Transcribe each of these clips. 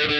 I'm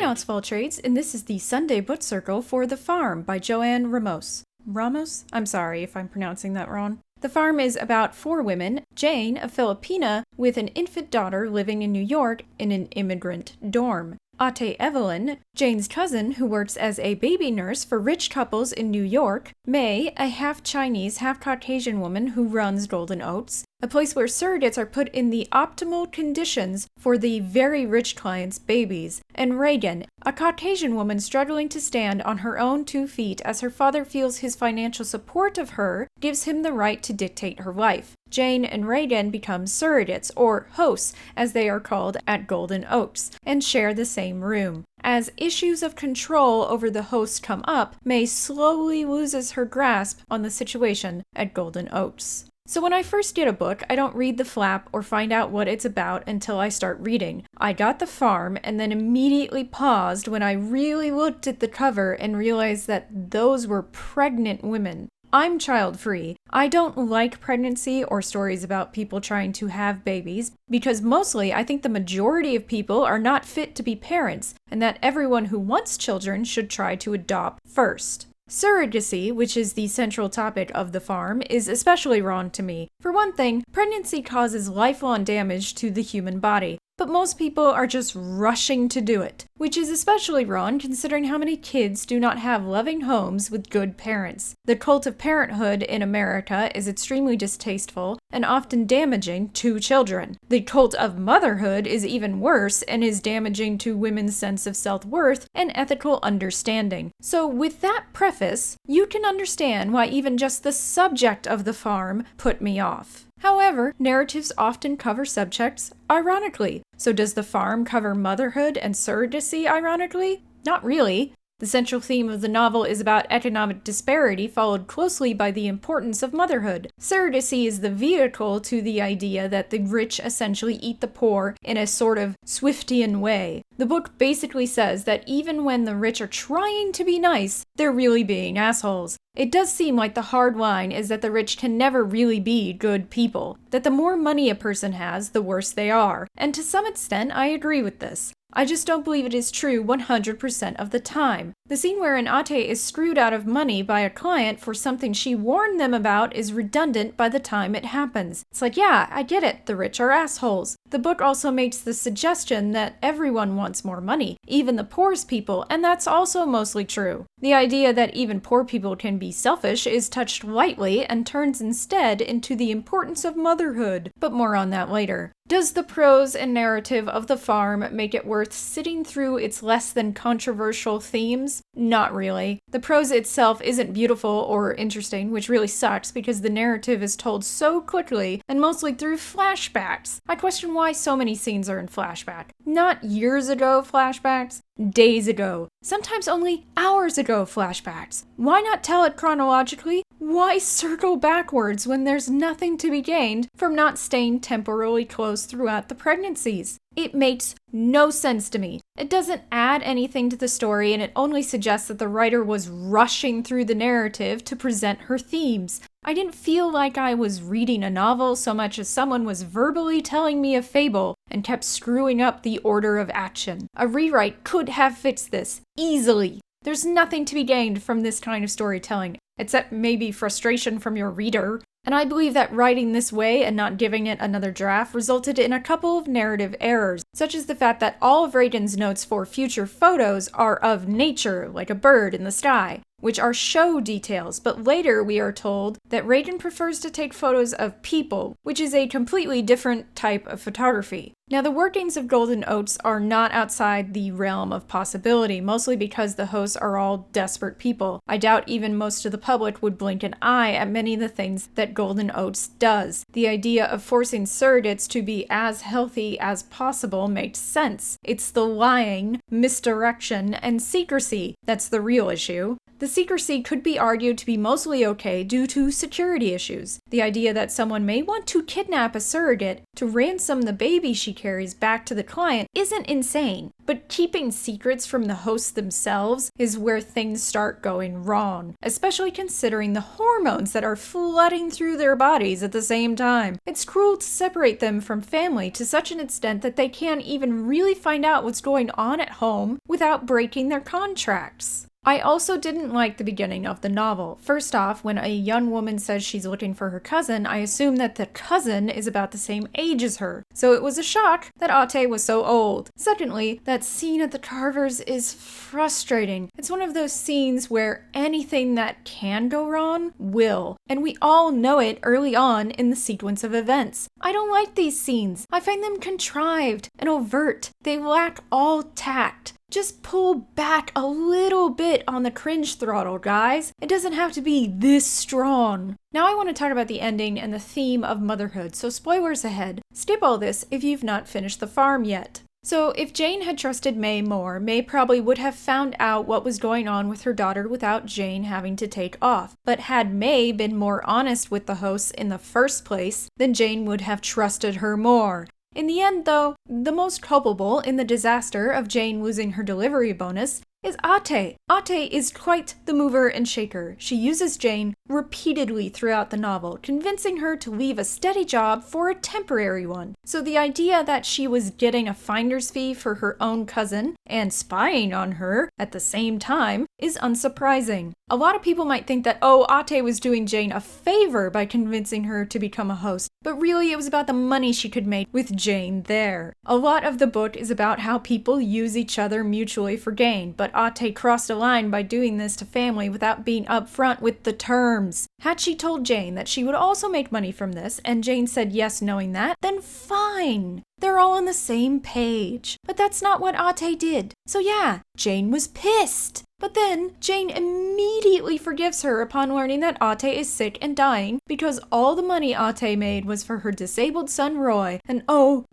Alex Trades, and this is the Sunday Book Circle for The Farm by Joanne Ramos. Ramos? I'm sorry if I'm pronouncing that wrong. The Farm is about 4 women: Jane, a Filipina with an infant daughter living in New York in an immigrant dorm; Ate Evelyn, Jane's cousin who works as a baby nurse for rich couples in New York; May, a half-Chinese, half-Caucasian woman who runs Golden Oats, a place where surrogates are put in the optimal conditions for the very rich clients' babies; and Reagan, a Caucasian woman struggling to stand on her own 2 feet as her father feels his financial support of her gives him the right to dictate her life. Jane and Reagan become surrogates, or hosts as they are called at Golden Oats, and share the same room. As issues of control over the host come up, May slowly loses her grasp on the situation at Golden Oats. So when I first get a book, I don't read the flap or find out what it's about until I start reading. I got The Farm and then immediately paused when I really looked at the cover and realized that those were pregnant women. I'm child-free. I don't like pregnancy or stories about people trying to have babies, because mostly I think the majority of people are not fit to be parents, and that everyone who wants children should try to adopt first. Surrogacy, which is the central topic of The Farm, is especially wrong to me. For one thing, pregnancy causes lifelong damage to the human body, but most people are just rushing to do it, which is especially wrong considering how many kids do not have loving homes with good parents. The cult of parenthood in America is extremely distasteful and often damaging to children. The cult of motherhood is even worse and is damaging to women's sense of self-worth and ethical understanding. So with that preface, you can understand why even just the subject of The Farm put me off. However, narratives often cover subjects ironically. So does The Farm cover motherhood and surrogacy ironically? Not really. The central theme of the novel is about economic disparity, followed closely by the importance of motherhood. Surrogacy is the vehicle to the idea that the rich essentially eat the poor in a sort of Swiftian way. The book basically says that even when the rich are trying to be nice, they're really being assholes. It does seem like the hard line is that the rich can never really be good people, that the more money a person has, the worse they are. And to some extent, I agree with this. I just don't believe it is true 100% of the time. The scene wherein Ate is screwed out of money by a client for something she warned them about is redundant by the time it happens. It's like, yeah, I get it, the rich are assholes. The book also makes the suggestion that everyone wants more money, even the poorest people, and that's also mostly true. The idea that even poor people can be selfish is touched lightly and turns instead into the importance of motherhood, but more on that later. Does the prose and narrative of The Farm make it worth sitting through its less than controversial themes? Not really. The prose itself isn't beautiful or interesting, which really sucks because the narrative is told so quickly and mostly through flashbacks. I question why so many scenes are in flashback. Not years ago flashbacks, days ago, sometimes only hours ago flashbacks. Why not tell it chronologically? Why circle backwards when there's nothing to be gained from not staying temporally close throughout the pregnancies? It makes no sense to me. It doesn't add anything to the story, and it only suggests that the writer was rushing through the narrative to present her themes. I didn't feel like I was reading a novel so much as someone was verbally telling me a fable and kept screwing up the order of action. A rewrite could have fixed this easily. There's nothing to be gained from this kind of storytelling, except maybe frustration from your reader. And I believe that writing this way and not giving it another draft resulted in a couple of narrative errors, such as the fact that all of Reagan's notes for future photos are of nature, like a bird in the sky, which are show details, but later we are told that Reagan prefers to take photos of people, which is a completely different type of photography. Now, the workings of Golden Oats are not outside the realm of possibility, mostly because the hosts are all desperate people. I doubt even most of the public would blink an eye at many of the things that Golden Oats does. The idea of forcing surrogates to be as healthy as possible makes sense. It's the lying, misdirection, and secrecy that's the real issue. The secrecy could be argued to be mostly okay due to security issues. The idea that someone may want to kidnap a surrogate to ransom the baby she carries back to the client isn't insane, but keeping secrets from the hosts themselves is where things start going wrong, especially considering the hormones that are flooding through their bodies at the same time. It's cruel to separate them from family to such an extent that they can't even really find out what's going on at home without breaking their contracts. I also didn't like the beginning of the novel. First off, when a young woman says she's looking for her cousin, I assume that the cousin is about the same age as her. So it was a shock that Ate was so old. Secondly, that scene at the Carvers is frustrating. It's one of those scenes where anything that can go wrong will. And we all know it early on in the sequence of events. I don't like these scenes. I find them contrived and overt. They lack all tact. Just pull back a little bit on the cringe throttle, guys. It doesn't have to be this strong. Now I want to talk about the ending and the theme of motherhood, so spoilers ahead. Skip all this if you've not finished The Farm yet. So if Jane had trusted May more, May probably would have found out what was going on with her daughter without Jane having to take off. But had May been more honest with the hosts in the first place, then Jane would have trusted her more. In the end, though, the most culpable in the disaster of Jane losing her delivery bonus is Ate. Ate is quite the mover and shaker. She uses Jane repeatedly throughout the novel, convincing her to leave a steady job for a temporary one. So the idea that she was getting a finder's fee for her own cousin and spying on her at the same time is unsurprising. A lot of people might think that, Ate was doing Jane a favor by convincing her to become a host, but really it was about the money she could make with Jane there. A lot of the book is about how people use each other mutually for gain, but Ate crossed a line by doing this to family without being upfront with the terms. Had she told Jane that she would also make money from this, and Jane said yes knowing that, then fine. They're all on the same page. But that's not what Ate did. So yeah, Jane was pissed. But then, Jane immediately forgives her upon learning that Ate is sick and dying because all the money Ate made was for her disabled son Roy. And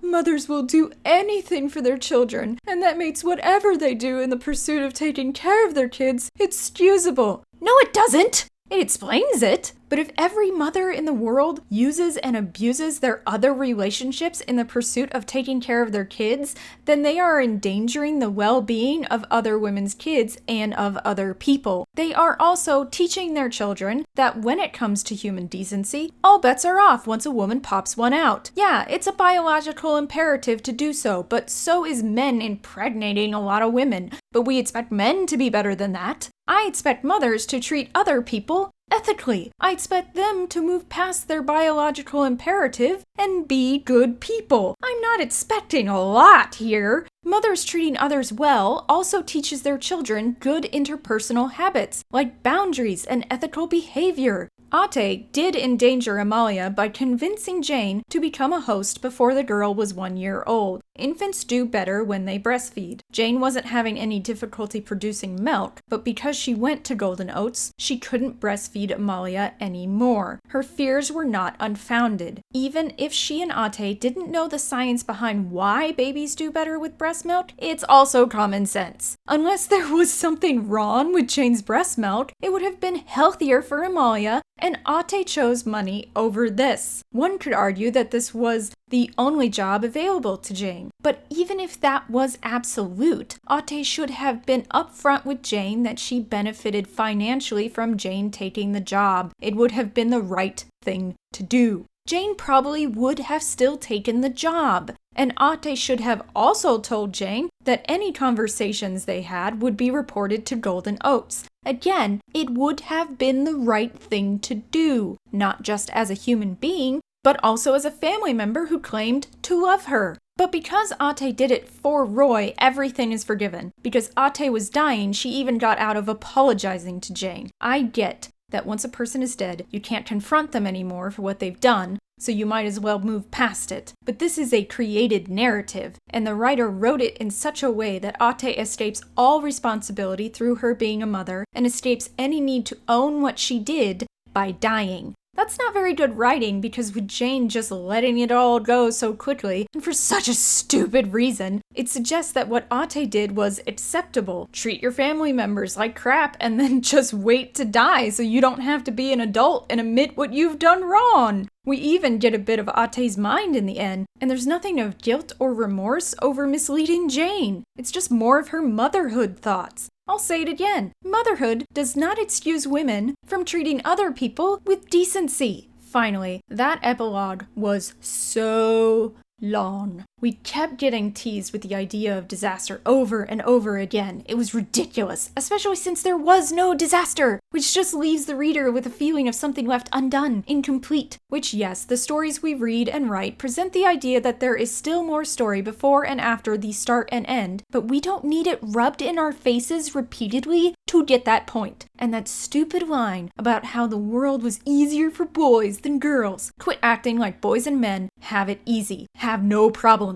mothers will do anything for their children, and that makes whatever they do in the pursuit of taking care of their kids excusable. No, it doesn't! It explains it. But if every mother in the world uses and abuses their other relationships in the pursuit of taking care of their kids, then they are endangering the well-being of other women's kids and of other people. They are also teaching their children that when it comes to human decency, all bets are off once a woman pops one out. Yeah, it's a biological imperative to do so, but so is men impregnating a lot of women. But we expect men to be better than that. I expect mothers to treat other people ethically. I expect them to move past their biological imperative and be good people. I'm not expecting a lot here. Mothers treating others well also teaches their children good interpersonal habits, like boundaries and ethical behavior. Ate did endanger Amalia by convincing Jane to become a host before the girl was 1 year old. Infants do better when they breastfeed. Jane wasn't having any difficulty producing milk, but because she went to Golden Oats, she couldn't breastfeed Amalia anymore. Her fears were not unfounded. Even if she and Ate didn't know the science behind why babies do better with breast milk, it's also common sense. Unless there was something wrong with Jane's breast milk, it would have been healthier for Amalia, and Ate chose money over this. One could argue that this was the only job available to Jane. But even if that was absolute, Ate should have been upfront with Jane that she benefited financially from Jane taking the job. It would have been the right thing to do. Jane probably would have still taken the job. And Ate should have also told Jane that any conversations they had would be reported to Golden Oats. Again, it would have been the right thing to do, not just as a human being, but also as a family member who claimed to love her. But because Ate did it for Roy, everything is forgiven. Because Ate was dying, she even got out of apologizing to Jane. I get that once a person is dead, you can't confront them anymore for what they've done, so you might as well move past it. But this is a created narrative, and the writer wrote it in such a way that Ate escapes all responsibility through her being a mother, and escapes any need to own what she did by dying. That's not very good writing, because with Jane just letting it all go so quickly, and for such a stupid reason, It suggests that what Ate did was acceptable. Treat your family members like crap and then just wait to die so you don't have to be an adult and admit what you've done wrong. We even get a bit of Ate's mind in the end, and there's nothing of guilt or remorse over misleading Jane. It's just more of her motherhood thoughts. I'll say it again. Motherhood does not excuse women from treating other people with decency. Finally, that epilogue was so long. We kept getting teased with the idea of disaster over and over again. It was ridiculous, especially since there was no disaster, which just leaves the reader with a feeling of something left undone, incomplete. Which, yes, the stories we read and write present the idea that there is still more story before and after the start and end, but we don't need it rubbed in our faces repeatedly to get that point. And that stupid line about how the world was easier for boys than girls. Quit acting like boys and men have it easy, have no problems.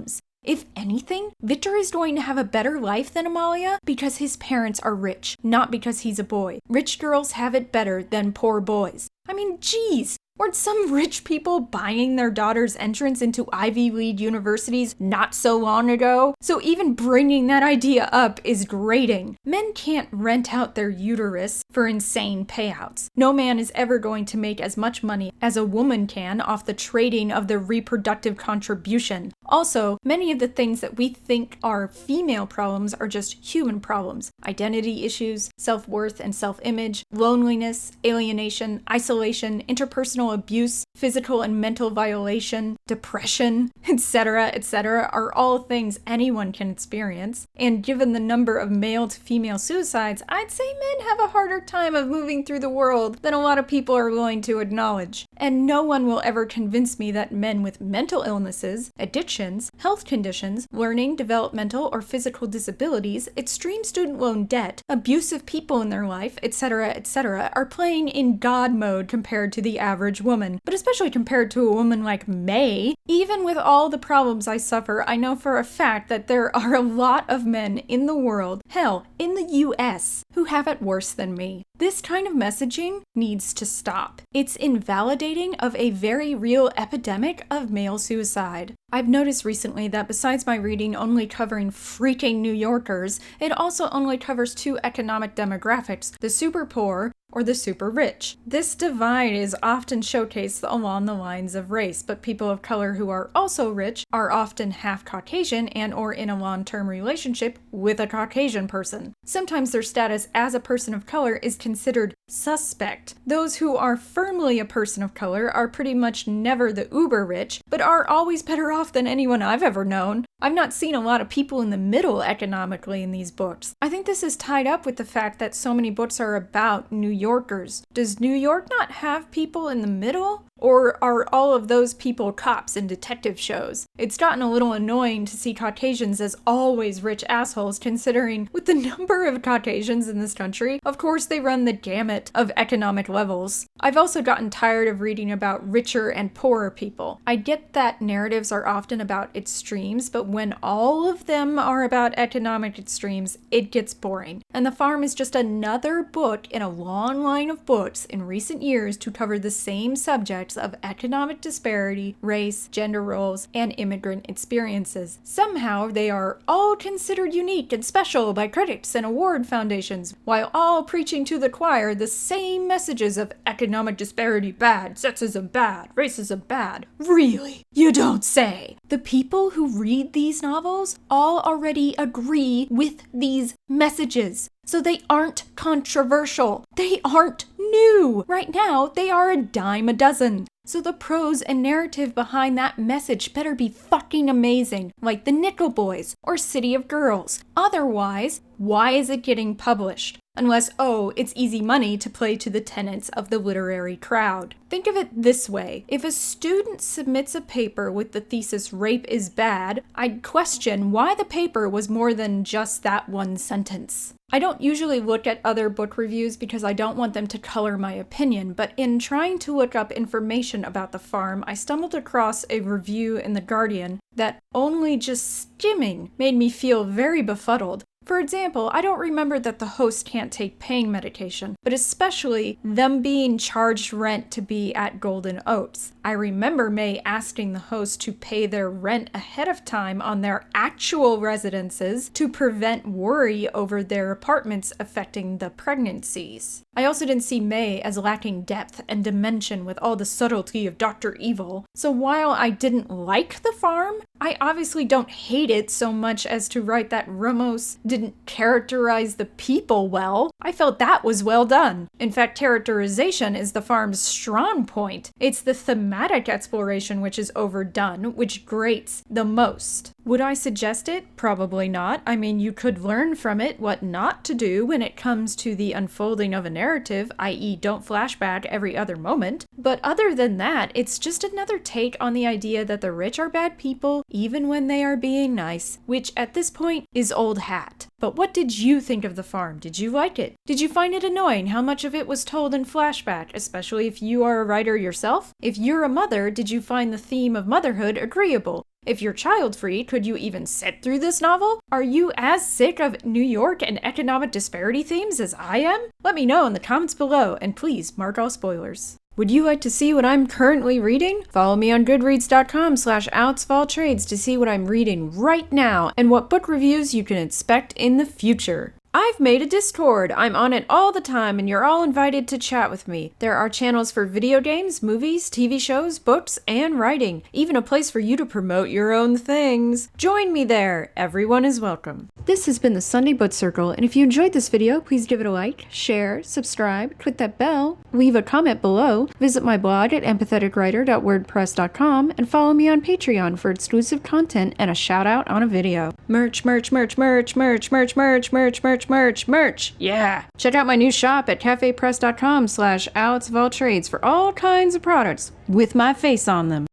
If anything, Victor is going to have a better life than Amalia because his parents are rich, not because he's a boy. Rich girls have it better than poor boys. I mean, geez, weren't some rich people buying their daughter's entrance into Ivy League universities not so long ago? So even bringing that idea up is grating. Men can't rent out their uterus for insane payouts. No man is ever going to make as much money as a woman can off the trading of their reproductive contribution. Also, many of the things that we think are female problems are just human problems. Identity issues, self-worth and self-image, loneliness, alienation, isolation, interpersonal abuse, physical and mental violation, depression, etc., are all things anyone can experience. And given the number of male to female suicides, I'd say men have a harder time of moving through the world than a lot of people are willing to acknowledge. And no one will ever convince me that men with mental illnesses, addictions, health conditions, learning, developmental, or physical disabilities, extreme student loan debt, abusive people in their life, etc., are playing in God mode compared to the average woman. But especially compared to a woman like May, even with all the problems I suffer, I know for a fact that there are a lot of men in the world, hell, in the US, who have it worse than me. This kind of messaging needs to stop. It's invalidating of a very real epidemic of male suicide. I've noticed recently that besides my reading only covering freaking New Yorkers, it also only covers two economic demographics, the super poor or the super rich. This divide is often showcased along the lines of race, but people of color who are also rich are often half Caucasian and or in a long-term relationship with a Caucasian person. Sometimes their status as a person of color is considered suspect. Those who are firmly a person of color are pretty much never the uber rich, but are always better off than anyone I've ever known. I've not seen a lot of people in the middle economically in these books. I think this is tied up with the fact that so many books are about New Yorkers. Does New York not have people in the middle? Or are all of those people cops in detective shows? It's gotten a little annoying to see Caucasians as always rich assholes, considering with the number of Caucasians in this country, of course they run the gamut of economic levels. I've also gotten tired of reading about richer and poorer people. I get that narratives are often about extremes, but when all of them are about economic extremes, it gets boring. And The Farm is just another book in a long line of books in recent years to cover the same subject of economic disparity, race, gender roles, and immigrant experiences. Somehow, they are all considered unique and special by critics and award foundations, while all preaching to the choir the same messages of economic disparity bad, sexism bad, racism bad. Really? You don't say! The people who read these novels all already agree with these messages. So they aren't controversial. They aren't new. Right now, they are a dime a dozen. So the prose and narrative behind that message better be fucking amazing, like The Nickel Boys or City of Girls. Otherwise, why is it getting published? Unless, oh, it's easy money to play to the tenets of the literary crowd. Think of it this way. If a student submits a paper with the thesis rape is bad, I'd question why the paper was more than just that one sentence. I don't usually look at other book reviews because I don't want them to color my opinion, but in trying to look up information about The Farm, I stumbled across a review in The Guardian that only just skimming made me feel very befuddled. For example, I don't remember that the host can't take pain medication, but especially them being charged rent to be at Golden Oats. I remember May asking the host to pay their rent ahead of time on their actual residences to prevent worry over their apartments affecting the pregnancies. I also didn't see May as lacking depth and dimension with all the subtlety of Dr. Evil, so while I didn't like the farm, I obviously don't hate it so much as to write that Ramos didn't characterize the people well. I felt that was well done. In fact, characterization is the farm's strong point. It's the thematic exploration which is overdone, which grates the most. Would I suggest it? Probably not. I mean, you could learn from it what not to do when it comes to the unfolding of a narrative, i.e. don't flashback every other moment. But other than that, it's just another take on the idea that the rich are bad people, even when they are being nice, which at this point is old hat. But what did you think of the farm? Did you like it? Did you find it annoying how much of it was told in flashback, especially if you are a writer yourself? If you're a mother, did you find the theme of motherhood agreeable? If you're child-free, could you even sit through this novel? Are you as sick of New York and economic disparity themes as I am? Let me know in the comments below, and please mark all spoilers. Would you like to see what I'm currently reading? Follow me on goodreads.com/AlexFallTrades to see what I'm reading right now and what book reviews you can expect in the future. I've made a Discord. I'm on it all the time and you're all invited to chat with me. There are channels for video games, movies, TV shows, books, and writing. Even a place for you to promote your own things. Join me there. Everyone is welcome. This has been the Sunday Book Circle, and if you enjoyed this video, please give it a like, share, subscribe, click that bell, leave a comment below, visit my blog at empatheticwriter.wordpress.com, and follow me on Patreon for exclusive content and a shout out on a video. Merch, merch, merch, merch, merch, merch, merch, merch, merch, merch, merch. Yeah. Check out my new shop at cafepress.com/AlexFallTrades for all kinds of products with my face on them.